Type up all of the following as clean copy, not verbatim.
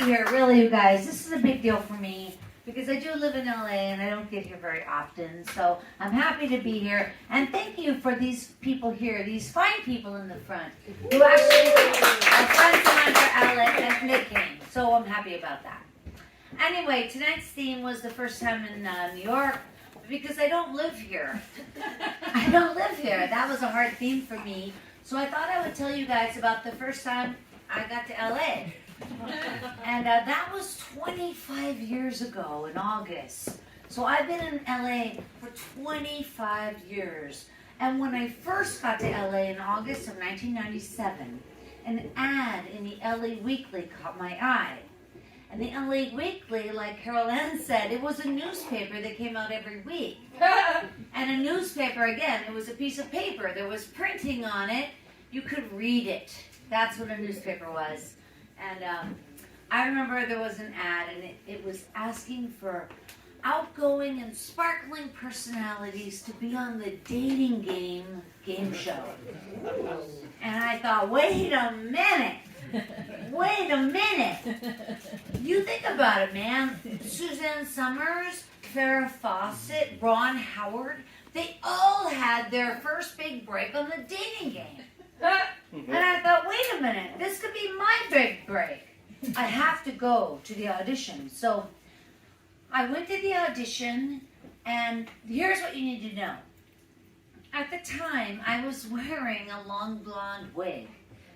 here. Really, you guys, this is a big deal for me because I do live in LA and I don't get here very often. So I'm happy to be here. And thank you for these people here, these fine people in the front who actually are friends of mine for LA and they came. So I'm happy about that. Anyway, tonight's theme was the first time in New York because I don't live here. I don't live here. That was a hard theme for me. So I thought I would tell you guys about the first time I got to LA. And that was 25 years ago in August. So I've been in LA for 25 years. And when I first got to LA in August of 1997, an ad in the LA Weekly caught my eye. And the LA Weekly, like Carol Ann said, it was a newspaper that came out every week. And a newspaper, again, it was a piece of paper. There was printing on it. You could read it. That's what a newspaper was. And I remember there was an ad, and it was asking for outgoing and sparkling personalities to be on the dating game show. And I thought, wait a minute. You think about it, man. Suzanne Summers, Farrah Fawcett, Ron Howard, they all had their first big break on the dating game. And I thought, wait a minute, this could be my big break. I have to go to the audition. So I went to the audition, and here's what you need to know. At the time, I was wearing a long blonde wig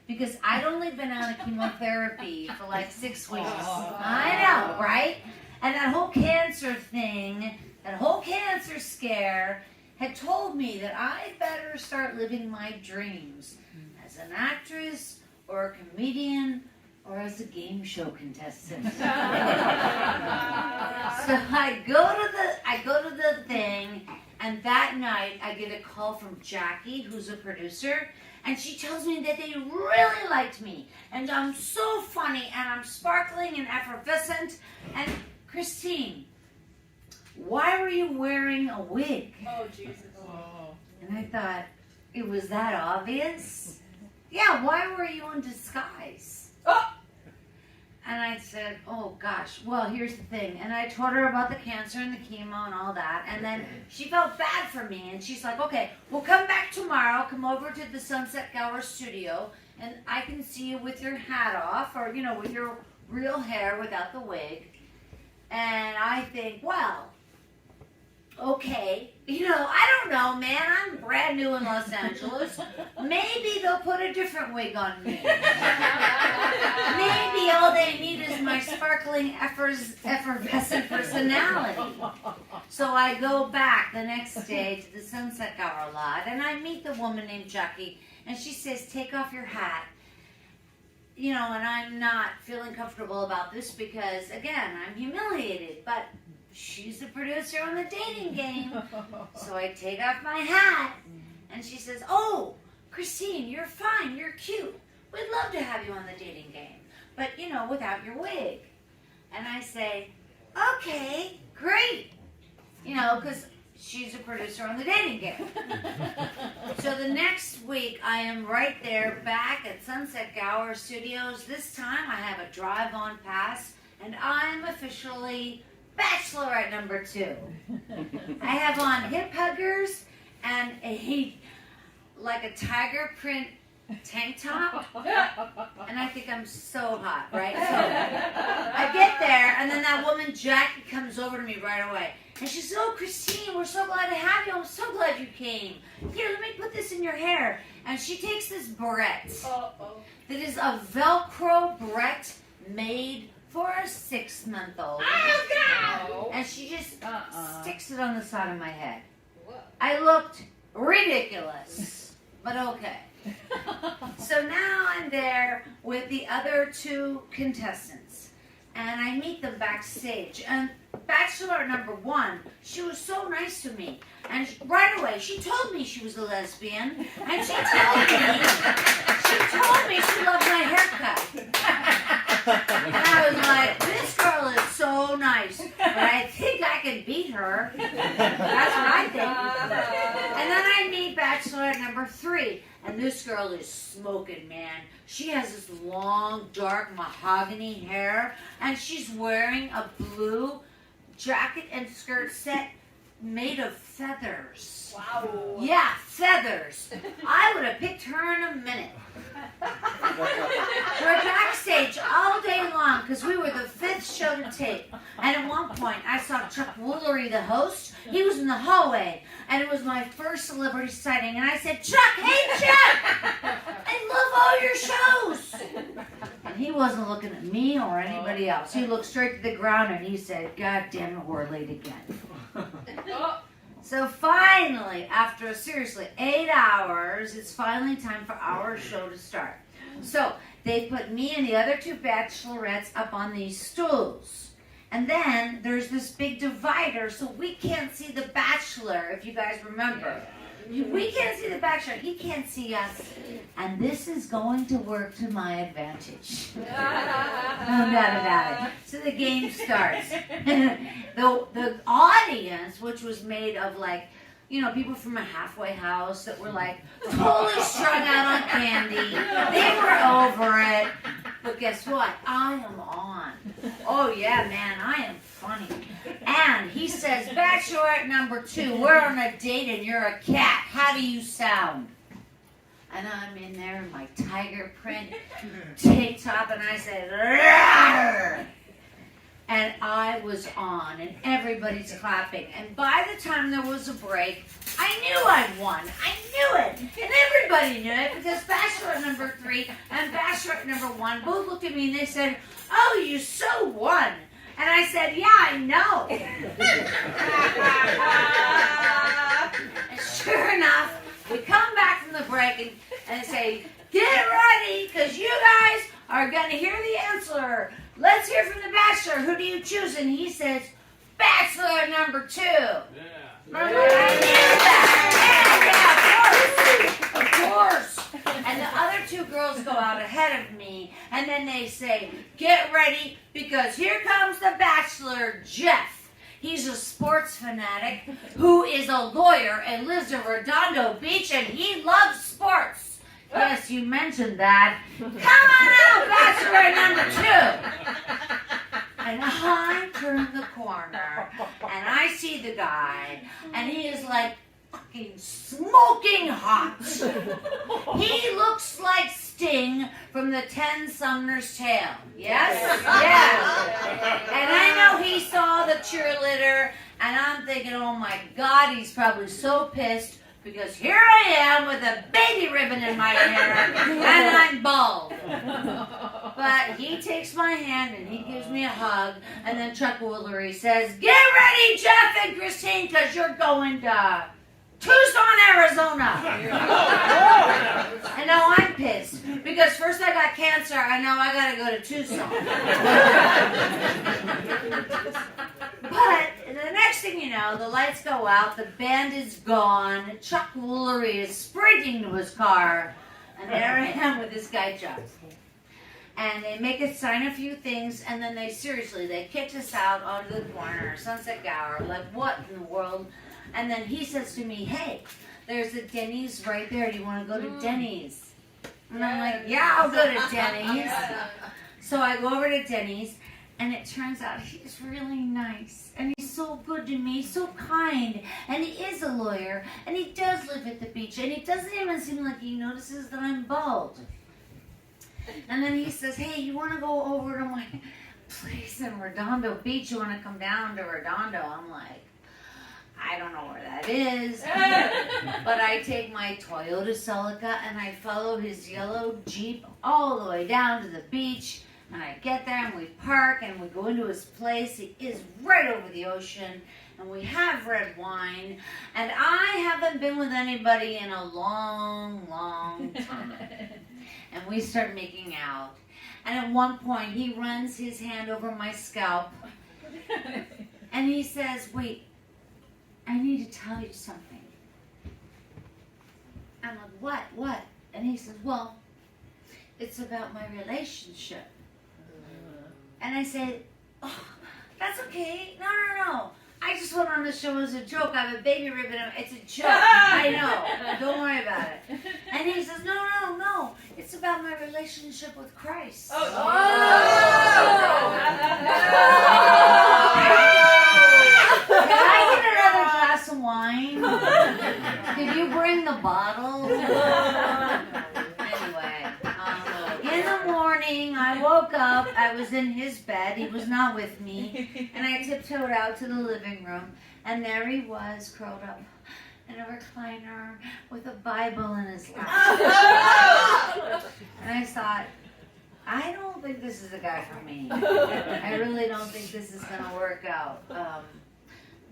because I'd only been out of chemotherapy for like 6 weeks. I know, right? And that whole cancer thing, that whole cancer scare had told me that I better start living my dreams as an actress or a comedian or as a game show contestant. So I go to the thing, and that night I get a call from Jackie, who's a producer, and she tells me that they really liked me, and I'm so funny, and I'm sparkling and effervescent, and Christine, why were you wearing a wig? Oh, Jesus. Oh. And I thought, it was that obvious? Yeah, why were you in disguise? Oh. And I said, oh gosh, well, here's the thing. And I told her about the cancer and the chemo and all that. And then she felt bad for me. And she's like, okay, we'll come back tomorrow. Come over to the Sunset Gower studio. And I can see you with your hat off or, you know, with your real hair without the wig. And I think, well, okay. You know, I don't know, man. I'm brand new in Los Angeles. Maybe they'll put a different wig on me. Maybe all they need is my sparkling, effervescent personality. So I go back the next day to the Sunset Gower lot, and I meet the woman named Jackie, and she says, take off your hat. You know, and I'm not feeling comfortable about this because, again, I'm humiliated, but she's the producer on the dating game. So I take off my hat, and she says, oh, Christine, you're fine, you're cute. We'd love to have you on the dating game, but, you know, without your wig. And I say, okay, great. You know, because she's a producer on the dating game. So the next week, I am right there back at Sunset Gower Studios. This time, I have a drive-on pass, and I'm officially Bachelorette number 2. I have on hip huggers and like a tiger print tank top, and I think I'm so hot, right? So I get there, and then that woman Jackie comes over to me right away, and she says, "Oh, Christine, we're so glad to have you. I'm so glad you came. Here, let me put this in your hair." And she takes this barrette that is a Velcro barrette made for a 6-month-old. Oh, God! And she just sticks it on the side of my head. I looked ridiculous, but okay. So now I'm there with the other 2 contestants, and I meet them backstage. And Bachelor number 1, she was so nice to me, and right away she told me she was a lesbian, and she told me she loved my haircut. And I was like, this girl is so nice, but I think I can beat her. That's what I think. And then I meet Bachelor number 3. And this girl is smoking, man. She has this long, dark mahogany hair, and she's wearing a blue jacket and skirt set made of feathers. Wow. Yeah, feathers. I would have picked her in a minute. We're backstage all day long because we were the 5th show to tape. And at one point, I saw Chuck Woolery, the host. He was in the hallway, and it was my first celebrity sighting. And I said, Chuck, hey, Chuck! I love all your shows! And he wasn't looking at me or anybody else. He looked straight to the ground, and he said, God damn it, we're late again. So finally, after seriously 8 hours, it's finally time for our show to start. So they put me and the other 2 bachelorettes up on these stools. And then there's this big divider, so we can't see the bachelor, if you guys remember. We can't see the bachelor. He can't see us. And this is going to work to my advantage. No doubt about it. So the game starts. The audience, which was made of like, you know, people from a halfway house that were like totally strung out on candy. They were over it. But guess what? I am on. Oh yeah, man, I am funny. And he says, Bachelorette number 2, we're on a date and you're a cat. How do you sound? And I'm in there in my tiger print tank top, and I said, Rawr! And I was on, and everybody's clapping. And by the time there was a break, I knew I'd won. I knew it. And everybody knew it because Bachelorette number 3 and Bachelorette number 1 both looked at me and they said, oh, you so won. And I said, yeah, I know. And sure enough, we come back from the break and say, get ready, because you guys are going to hear the answer. Let's hear from the Bachelor. Who do you choose? And he says, Bachelor number 2. Yeah. I knew that. Yeah, of course. And the other 2 girls go out ahead of me, and then they say, get ready, because here comes the Bachelor, Jeff. He's a sports fanatic who is a lawyer and lives in Redondo Beach, and he loves sports. Yes, you mentioned that. Come on out, Bachelor number 2. And I turn the corner, and I see the guy, and he is like fucking smoking hot. He looks like Sting from the 10 Sumner's Tale. Yes? Yes. And I know he saw the cheerleader, and I'm thinking, oh my God, he's probably so pissed because here I am with a baby ribbon in my hair, and I'm bald. But he takes my hand and he gives me a hug, and then Chuck Woolery says, get ready, Jeff and Christine, because you're going to Tucson, Arizona. And now I'm pissed because first I got cancer. I know I got to go to Tucson. But the next thing you know, the lights go out, the band is gone, Chuck Woolery is sprinting to his car, and there I am with this guy, Chuck. And they make us sign a few things, and then they kicked us out onto the corner, Sunset Gower, like what in the world? And then he says to me, hey, there's a Denny's right there. Do you want to go to Denny's? And I'm like, yeah, I'll go to Denny's. So I go over to Denny's, and it turns out he's really nice. And he's so good to me, so kind. And he is a lawyer, and he does live at the beach. And he doesn't even seem like he notices that I'm bald. And then he says, hey, you want to go over to my place in Redondo Beach? You want to come down to Redondo? I'm like, I don't know where that is. But I take my Toyota Celica and I follow his yellow Jeep all the way down to the beach. And I get there and we park and we go into his place. He is right over the ocean. And we have red wine. And I haven't been with anybody in a long, long time. And we start making out. And at one point he runs his hand over my scalp. And he says, wait, I need to tell you something. I'm like, what? And he says, well, it's about my relationship. And I said, oh, that's okay. No. I just went on the show as a joke. I have a baby ribbon. It's a joke. I know. Don't worry about it. And he says, no. It's about my relationship with Christ. Oh. Can I get another glass of wine? Did you bring the bottle? Anyway, in the morning, I woke up. I was in his bed. He was not with me. And I tiptoed out to the living room. And there he was, curled up in a recliner with a Bible in his lap. And I thought, I don't think this is the guy for me. I really don't think this is going to work out.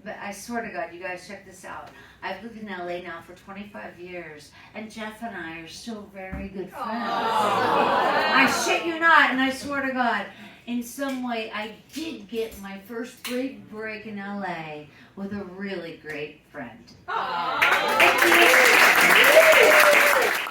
But I swear to God, you guys check this out. I've lived in LA now for 25 years, and Jeff and I are still very good friends. I shit you not, and I swear to God, in some way, I did get my first big break in LA with a really great friend. Thank you.